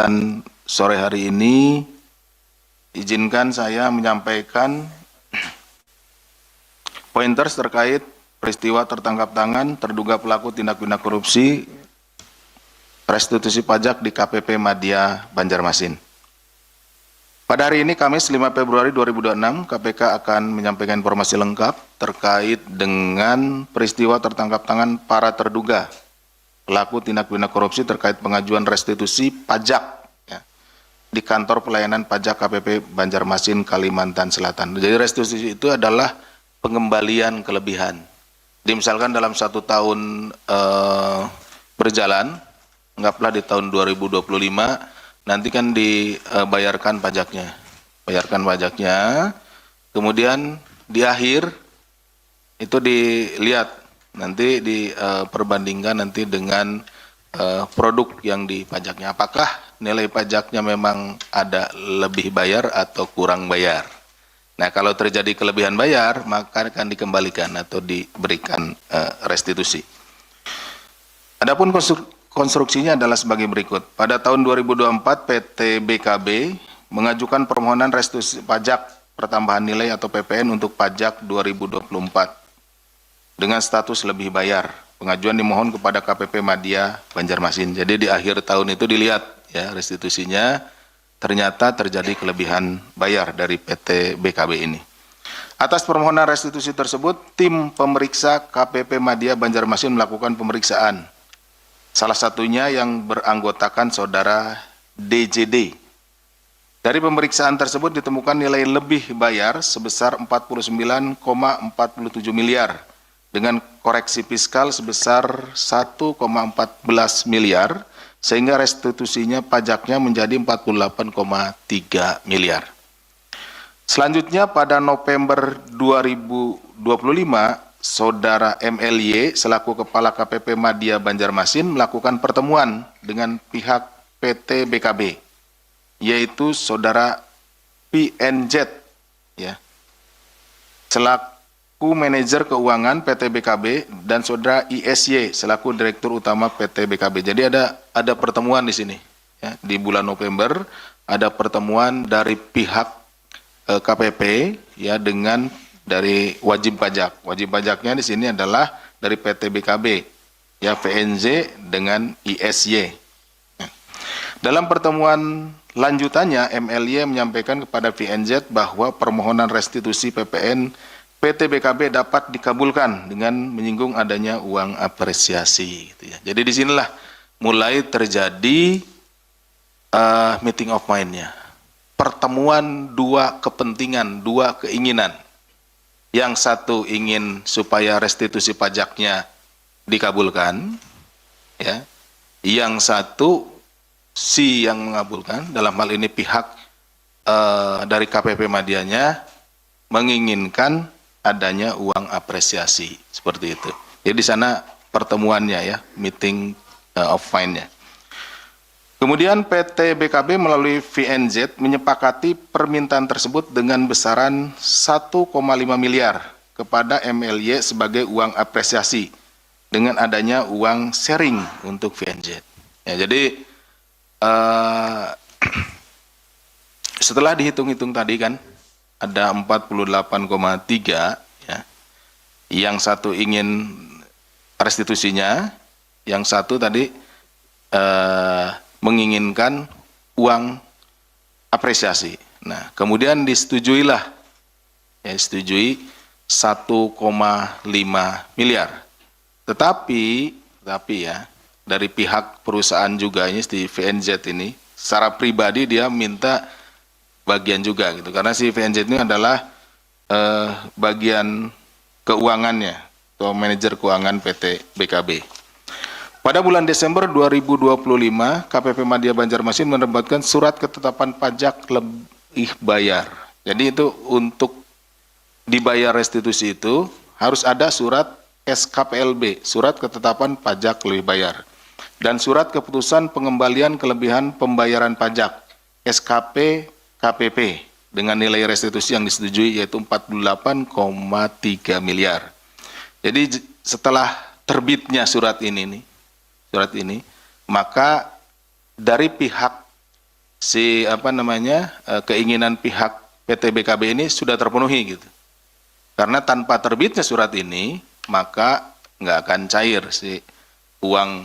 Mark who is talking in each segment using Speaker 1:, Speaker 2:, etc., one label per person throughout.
Speaker 1: kesempatan sore hari ini, izinkan saya menyampaikan pointers terkait peristiwa tertangkap tangan terduga pelaku tindak pidana korupsi restitusi pajak di KPP Madya Banjarmasin. Pada hari ini Kamis 5 Februari 2026, KPK akan menyampaikan informasi lengkap terkait dengan peristiwa tertangkap tangan para terduga pelaku tindak pidana korupsi terkait pengajuan restitusi pajak ya, di kantor pelayanan pajak KPP Banjarmasin, Kalimantan Selatan. Jadi restitusi itu adalah pengembalian kelebihan. Jadi misalkan dalam 1 tahun berjalan, anggaplah di tahun 2025, nanti kan dibayarkan pajaknya, kemudian di akhir itu dilihat nanti diperbandingkan nanti dengan produk yang dipajaknya, apakah nilai pajaknya memang ada lebih bayar atau kurang bayar. Nah, kalau terjadi kelebihan bayar, maka akan dikembalikan atau diberikan restitusi. Adapun konstruksinya adalah sebagai berikut. Pada tahun 2024, PT BKB mengajukan permohonan restitusi pajak pertambahan nilai atau PPN untuk pajak 2024 dengan status lebih bayar. Pengajuan dimohon kepada KPP Madya Banjarmasin. Jadi di akhir tahun itu dilihat ya restitusinya, ternyata terjadi kelebihan bayar dari PT BKB ini. Atas permohonan restitusi tersebut, tim pemeriksa KPP Madya Banjarmasin melakukan pemeriksaan. Salah satunya yang beranggotakan saudara DJD. Dari pemeriksaan tersebut ditemukan nilai lebih bayar sebesar 49,47 miliar dengan koreksi fiskal sebesar 1,14 miliar sehingga restitusinya pajaknya menjadi 48,3 miliar. Selanjutnya pada November 2025, Saudara MLY selaku Kepala KPP Madya Banjarmasin melakukan pertemuan dengan pihak PT BKB, yaitu Saudara PNZ, ya, selaku Manajer Keuangan PT BKB dan Saudara ISY selaku Direktur Utama PT BKB. Jadi ada pertemuan di sini, ya, di bulan November ada pertemuan dari pihak KPP, ya, dengan dari wajib pajak. Wajib pajaknya di sini adalah dari PT BKB, ya, VNZ dengan ISY. Dalam pertemuan lanjutannya, MLY menyampaikan kepada VNZ bahwa permohonan restitusi PPN PT BKB dapat dikabulkan dengan menyinggung adanya uang apresiasi. Gitu ya. Jadi disinilah mulai terjadi meeting of mind-nya. Pertemuan dua kepentingan, dua keinginan. Yang satu ingin supaya restitusi pajaknya dikabulkan, ya. Yang satu si yang mengabulkan, dalam hal ini pihak dari KPP Madyanya menginginkan adanya uang apresiasi seperti itu. Jadi di sana pertemuannya, ya, meeting of mind-nya. Kemudian PT BKB melalui VNZ menyepakati permintaan tersebut dengan besaran 1,5 miliar kepada MLY sebagai uang apresiasi dengan adanya uang sharing untuk VNZ. Ya, jadi setelah dihitung-hitung tadi kan ada 48,3, ya. Yang satu ingin restitusinya, yang satu tadi menginginkan uang apresiasi. Nah, kemudian disetujuilah, ya, setujui 1,5 miliar. Tetapi ya, dari pihak perusahaan juga ini di VNZ ini, secara pribadi dia minta bagian juga gitu, karena si VNZ ini adalah bagian keuangannya atau manajer keuangan PT BKB. Pada bulan Desember 2025, KPP Madya Banjarmasin menerbitkan surat ketetapan pajak lebih bayar. Jadi itu untuk dibayar restitusi itu harus ada surat SKPLB, surat ketetapan pajak lebih bayar, dan surat keputusan pengembalian kelebihan pembayaran pajak SKP KPP dengan nilai restitusi yang disetujui yaitu 48,3 miliar. Jadi setelah terbitnya surat ini, maka dari pihak keinginan pihak PT BKB ini sudah terpenuhi gitu. Karena tanpa terbitnya surat ini, maka nggak akan cair si uang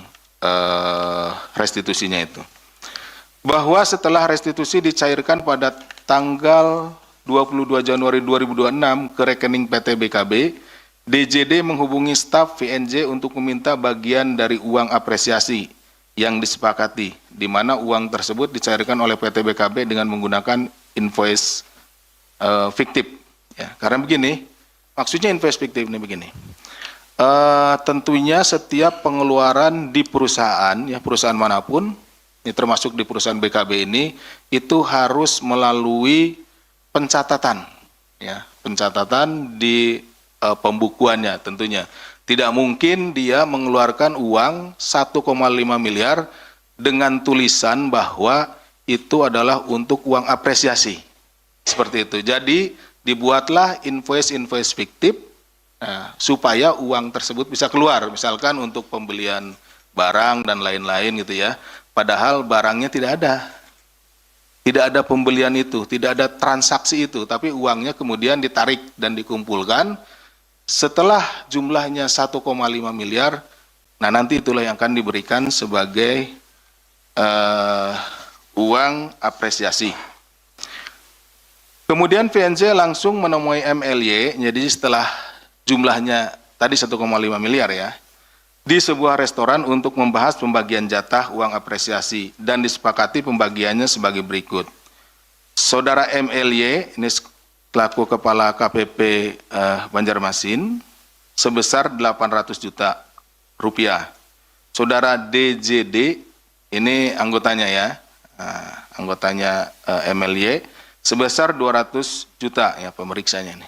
Speaker 1: restitusinya itu. Bahwa setelah restitusi dicairkan pada tanggal 22 Januari 2026 ke rekening PT BKB, DJD menghubungi staf VNJ untuk meminta bagian dari uang apresiasi yang disepakati, di mana uang tersebut dicairkan oleh PT BKB dengan menggunakan invoice fiktif. Ya, karena begini, maksudnya invoice fiktif ini begini. Tentunya setiap pengeluaran di perusahaan, ya perusahaan manapun, ini termasuk di perusahaan BKB ini, itu harus melalui pencatatan, ya pencatatan di pembukuannya tentunya. Tidak mungkin dia mengeluarkan uang 1,5 miliar dengan tulisan bahwa itu adalah untuk uang apresiasi. Seperti itu. Jadi dibuatlah invoice fiktif supaya uang tersebut bisa keluar, misalkan untuk pembelian barang dan lain-lain gitu ya. Padahal barangnya tidak ada. Tidak ada pembelian itu, tidak ada transaksi itu, tapi uangnya kemudian ditarik dan dikumpulkan. Setelah jumlahnya 1,5 miliar, nah nanti itulah yang akan diberikan sebagai uang apresiasi. Kemudian VNJ langsung menemui MLY, jadi setelah jumlahnya tadi 1,5 miliar ya, di sebuah restoran untuk membahas pembagian jatah uang apresiasi dan disepakati pembagiannya sebagai berikut. Saudara MLY, ini selaku Kepala KPP Banjarmasin, sebesar 800 juta rupiah. Saudara DJD, ini anggotanya ya, anggotanya MLY, sebesar 200 juta ya pemeriksanya ini.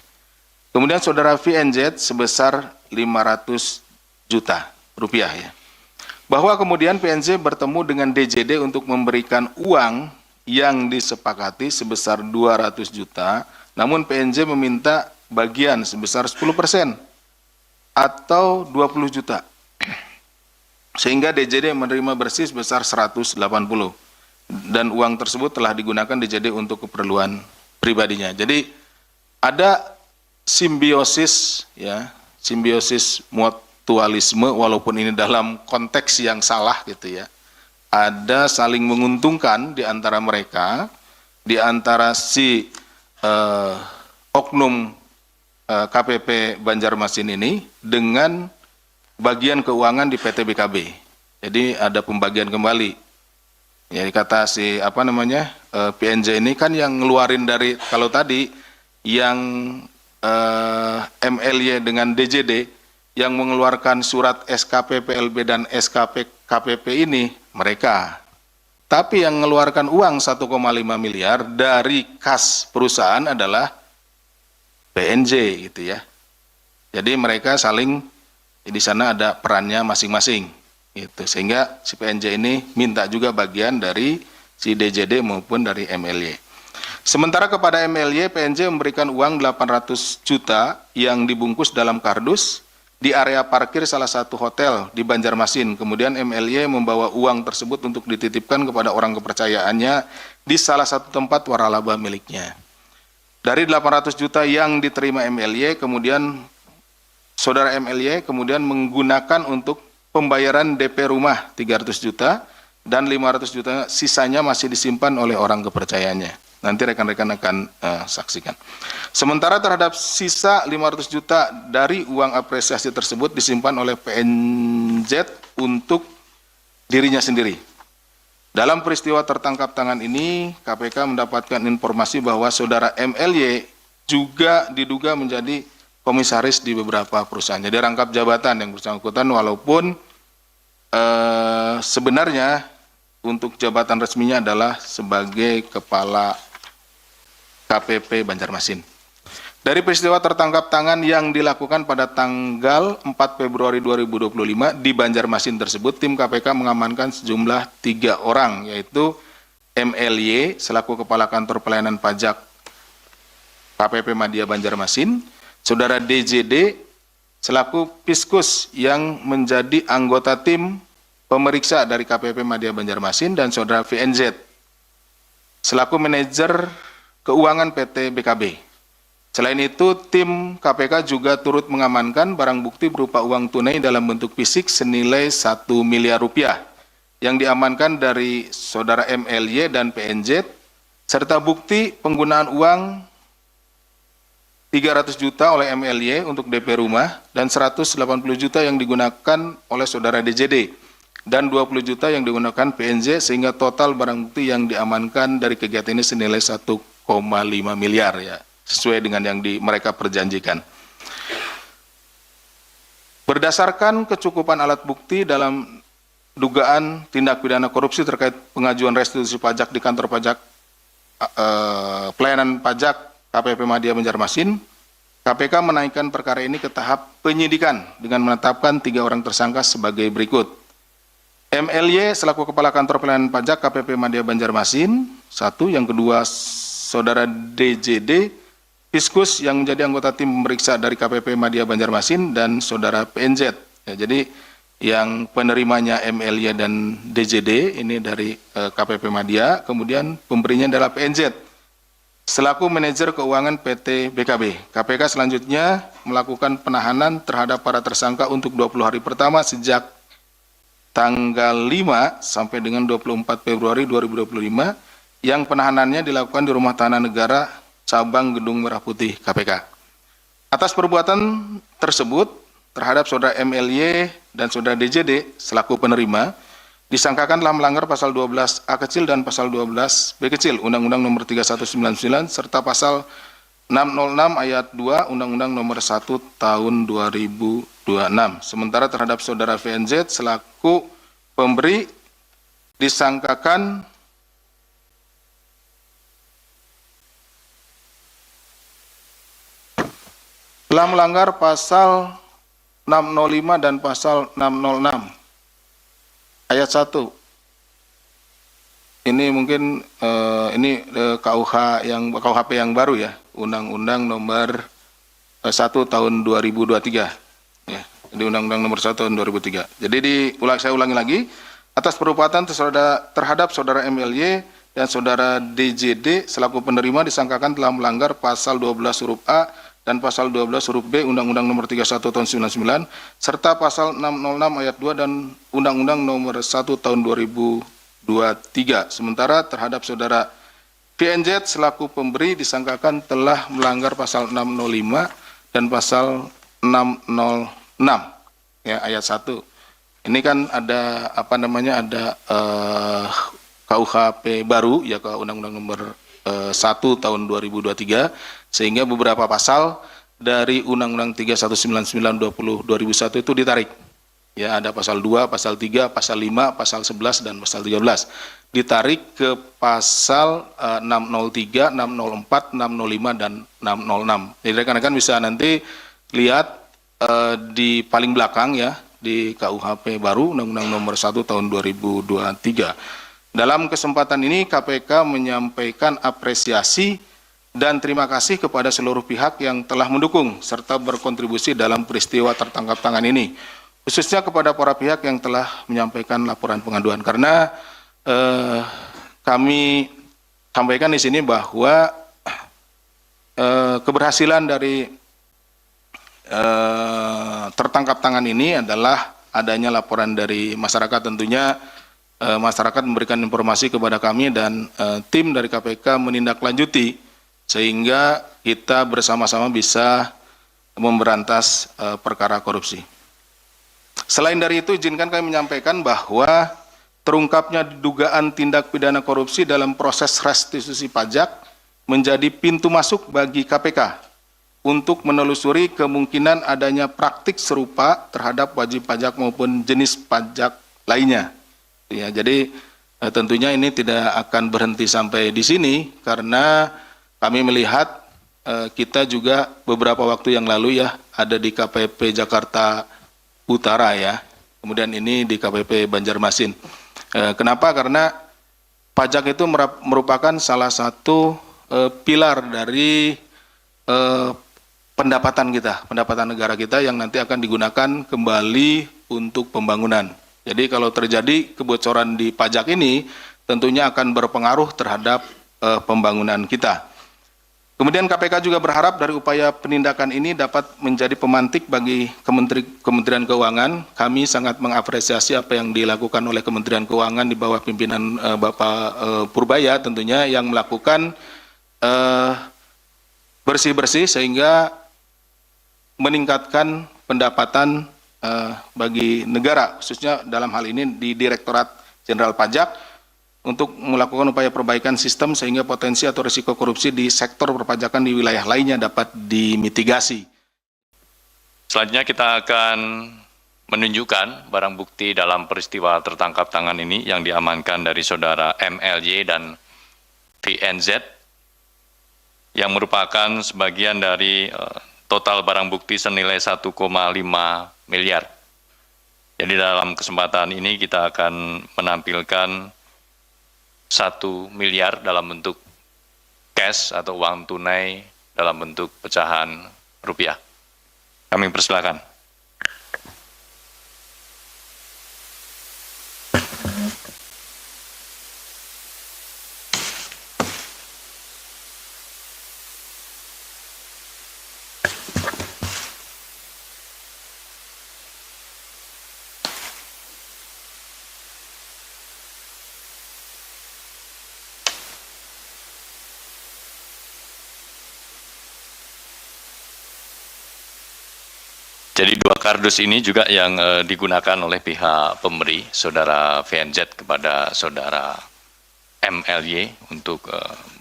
Speaker 1: Kemudian saudara VNZ sebesar 500 juta rupiah ya. Bahwa kemudian PNJ bertemu dengan DJD untuk memberikan uang yang disepakati sebesar 200 juta, namun PNJ meminta bagian sebesar 10% atau 20 juta. Sehingga DJD menerima bersih sebesar 180. Dan uang tersebut telah digunakan DJD untuk keperluan pribadinya. Jadi ada simbiosis ya, simbiosis mutualisme walaupun ini dalam konteks yang salah gitu ya. Ada saling menguntungkan di antara mereka, di antara si oknum KPP Banjarmasin ini dengan bagian keuangan di PT BKB. Jadi ada pembagian kembali. Jadi kata si PNJ ini kan yang ngeluarin dari, kalau tadi yang MLY dengan DJD yang mengeluarkan surat SKP PLB dan SKP KPP ini mereka. Tapi yang mengeluarkan uang 1,5 miliar dari kas perusahaan adalah PNJ gitu ya. Jadi mereka saling di sana ada perannya masing-masing gitu. Sehingga si PNJ ini minta juga bagian dari si DJD maupun dari MLY. Sementara kepada MLY, PNJ memberikan uang 800 juta yang dibungkus dalam kardus di area parkir salah satu hotel di Banjarmasin. Kemudian MLY membawa uang tersebut untuk dititipkan kepada orang kepercayaannya di salah satu tempat waralaba miliknya. Dari 800 juta yang diterima MLY, kemudian saudara MLY kemudian menggunakan untuk pembayaran DP rumah 300 juta dan 500 juta sisanya masih disimpan oleh orang kepercayaannya. Nanti rekan-rekan akan saksikan. Sementara terhadap sisa 500 juta dari uang apresiasi tersebut disimpan oleh PNZ untuk dirinya sendiri. Dalam peristiwa tertangkap tangan ini, KPK mendapatkan informasi bahwa saudara MLY juga diduga menjadi komisaris di beberapa perusahaan. Jadi rangkap jabatan yang bersangkutan walaupun sebenarnya untuk jabatan resminya adalah sebagai kepala KPP Banjarmasin. Dari peristiwa tertangkap tangan yang dilakukan pada tanggal 4 Februari 2025 di Banjarmasin tersebut, tim KPK mengamankan sejumlah 3 orang, yaitu MLY selaku Kepala Kantor Pelayanan Pajak KPP Madya Banjarmasin, saudara DJD selaku Piskus yang menjadi anggota tim pemeriksa dari KPP Madya Banjarmasin, dan saudara VNZ selaku manajer keuangan PT BKB. Selain itu, tim KPK juga turut mengamankan barang bukti berupa uang tunai dalam bentuk fisik senilai 1 miliar rupiah yang diamankan dari saudara MLY dan PNZ, serta bukti penggunaan uang 300 juta oleh MLY untuk DP rumah dan 180 juta yang digunakan oleh saudara DJD dan 20 juta yang digunakan PNZ, sehingga total barang bukti yang diamankan dari kegiatan ini senilai 1,5 miliar ya, sesuai dengan yang mereka perjanjikan. Berdasarkan kecukupan alat bukti dalam dugaan tindak pidana korupsi terkait pengajuan restitusi pajak di kantor pajak pelayanan pajak KPP Madya Banjarmasin, KPK menaikkan perkara ini ke tahap penyidikan dengan menetapkan 3 orang tersangka sebagai berikut. MLY selaku Kepala Kantor Pelayanan Pajak KPP Madya Banjarmasin, 1. Yang kedua, saudara DJD, Fiskus yang menjadi anggota tim pemeriksa dari KPP Madya Banjarmasin, dan saudara PNZ. Ya, jadi yang penerimanya MLY dan DJD ini dari KPP Madya, kemudian pemberinya adalah PNZ selaku manajer keuangan PT BKB. KPK selanjutnya melakukan penahanan terhadap para tersangka untuk 20 hari pertama sejak tanggal 5 sampai dengan 24 Februari 2025 yang penahanannya dilakukan di Rumah Tahanan Negara Cabang Gedung Merah Putih KPK. Atas perbuatan tersebut terhadap saudara MLY dan saudara DJD selaku penerima disangkakan telah melanggar pasal 12A kecil dan pasal 12B kecil Undang-Undang Nomor 3199 serta pasal 606 ayat 2 Undang-Undang Nomor 1 Tahun 2026. Sementara terhadap saudara VNZ selaku pemberi disangkakan telah melanggar pasal 605 dan pasal 606 ayat 1. Ini mungkin KUHP yang baru ya, Undang-Undang Nomor 1 Tahun 2023 ya, di Undang-Undang Nomor 1 Tahun 2003. Jadi saya ulangi lagi, atas perbuatan terhadap saudara MLY dan saudara DJD selaku penerima disangkakan telah melanggar pasal 12 huruf A dan pasal 12 huruf B Undang-Undang Nomor 31 Tahun 99 serta pasal 606 ayat 2 dan Undang-Undang Nomor 1 Tahun 2023. Sementara terhadap saudara PNZ selaku pemberi disangkakan telah melanggar pasal 605 dan pasal 606 ya ayat 1. Ini kan ada KUHP baru ya, ke Undang-Undang Nomor 1 Tahun 2023, sehingga beberapa pasal dari Undang-Undang 3199/2001 itu ditarik. Ya, ada pasal 2, pasal 3, pasal 5, pasal 11 dan pasal 13. Ditarik ke pasal 603, 604, 605 dan 606. Jadi rekan-rekan bisa nanti lihat di paling belakang ya, di KUHP baru Undang-Undang Nomor 1 Tahun 2023. Dalam kesempatan ini KPK menyampaikan apresiasi dan terima kasih kepada seluruh pihak yang telah mendukung serta berkontribusi dalam peristiwa tertangkap tangan ini, khususnya kepada para pihak yang telah menyampaikan laporan pengaduan. Karena kami sampaikan di sini bahwa keberhasilan dari tertangkap tangan ini adalah adanya laporan dari masyarakat. Tentunya masyarakat memberikan informasi kepada kami dan tim dari KPK menindaklanjuti sehingga kita bersama-sama bisa memberantas perkara korupsi. Selain dari itu, izinkan kami menyampaikan bahwa terungkapnya dugaan tindak pidana korupsi dalam proses restitusi pajak menjadi pintu masuk bagi KPK untuk menelusuri kemungkinan adanya praktik serupa terhadap wajib pajak maupun jenis pajak lainnya. Ya, jadi tentunya ini tidak akan berhenti sampai di sini karena kami melihat kita juga beberapa waktu yang lalu ya ada di KPP Jakarta Utara ya, kemudian ini di KPP Banjarmasin. Kenapa? Karena pajak itu merupakan salah satu pilar dari pendapatan negara kita yang nanti akan digunakan kembali untuk pembangunan. Jadi kalau terjadi kebocoran di pajak ini tentunya akan berpengaruh terhadap pembangunan kita. Kemudian KPK juga berharap dari upaya penindakan ini dapat menjadi pemantik bagi Kementerian Keuangan. Kami sangat mengapresiasi apa yang dilakukan oleh Kementerian Keuangan di bawah pimpinan Bapak Purbaya tentunya yang melakukan bersih-bersih sehingga meningkatkan pendapatan bagi negara, khususnya dalam hal ini di Direktorat Jenderal Pajak, untuk melakukan upaya perbaikan sistem sehingga potensi atau risiko korupsi di sektor perpajakan di wilayah lainnya dapat dimitigasi.
Speaker 2: Selanjutnya kita akan menunjukkan barang bukti dalam peristiwa tertangkap tangan ini yang diamankan dari saudara MLY dan VNZ yang merupakan sebagian dari total barang bukti senilai 1,5 miliar. Jadi dalam kesempatan ini kita akan menampilkan 1 miliar dalam bentuk cash atau uang tunai dalam bentuk pecahan rupiah. Kami persilakan. Jadi 2 kardus ini juga yang digunakan oleh pihak pemberi, saudara VNZ kepada saudara MLY untuk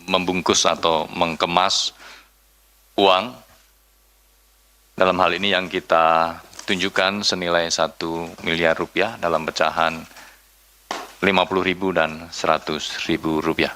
Speaker 2: membungkus atau mengemas uang. Dalam hal ini yang kita tunjukkan senilai 1 miliar rupiah dalam pecahan 50.000 dan 100.000 rupiah.